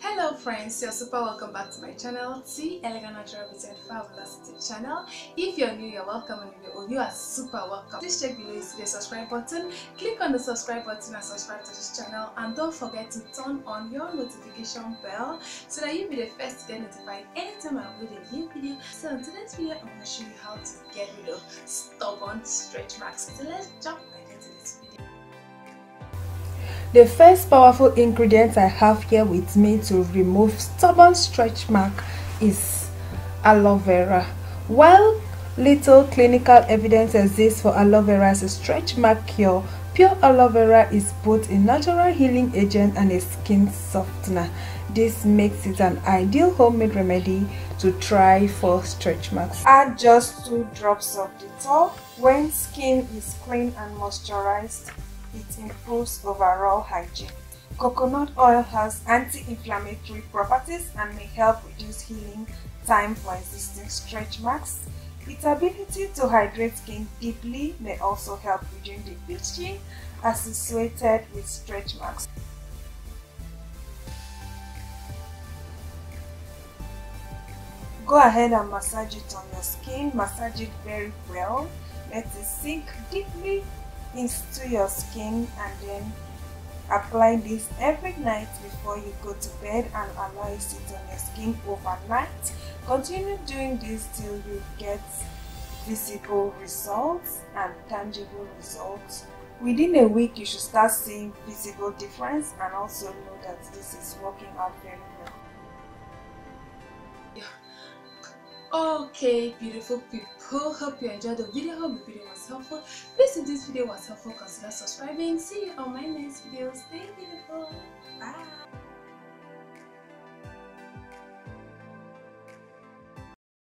Hello friends, you're super welcome back to my channel, T Elegant Natural Beauty and Fabulosity channel. If you're new, you're welcome, and if you're old, you are super welcome. Please check below is the subscribe button, click on the subscribe button and subscribe to this channel, and don't forget to turn on your notification bell so that you'll be the first to get notified anytime I upload a new video. So in today's video, I'm going to show you how to get rid of stubborn stretch marks. So let's jump right into this video. The first powerful ingredient I have here with me to remove stubborn stretch mark is aloe vera. While little clinical evidence exists for aloe vera as a stretch mark cure, pure aloe vera is both a natural healing agent and a skin softener. This makes it an ideal homemade remedy to try for stretch marks. Add just 2 drops of dettol. When skin is clean and moisturized, it improves overall hygiene. Coconut oil has anti-inflammatory properties and may help reduce healing time for existing stretch marks. Its ability to hydrate skin deeply may also help reduce the itching associated with stretch marks. Go ahead and massage it on your skin. Massage it very well. Let it sink deeply into your skin, and then apply this every night before you go to bed and allow it to sit on your skin overnight. Continue doing this till you get visible results and tangible results. Within a week, you should start seeing visible difference, and also know that this is working out very well. Okay, beautiful people, hope you enjoyed the video. Hope the video was helpful. Please, if this video was helpful, consider subscribing. See you on my next videos. Stay beautiful.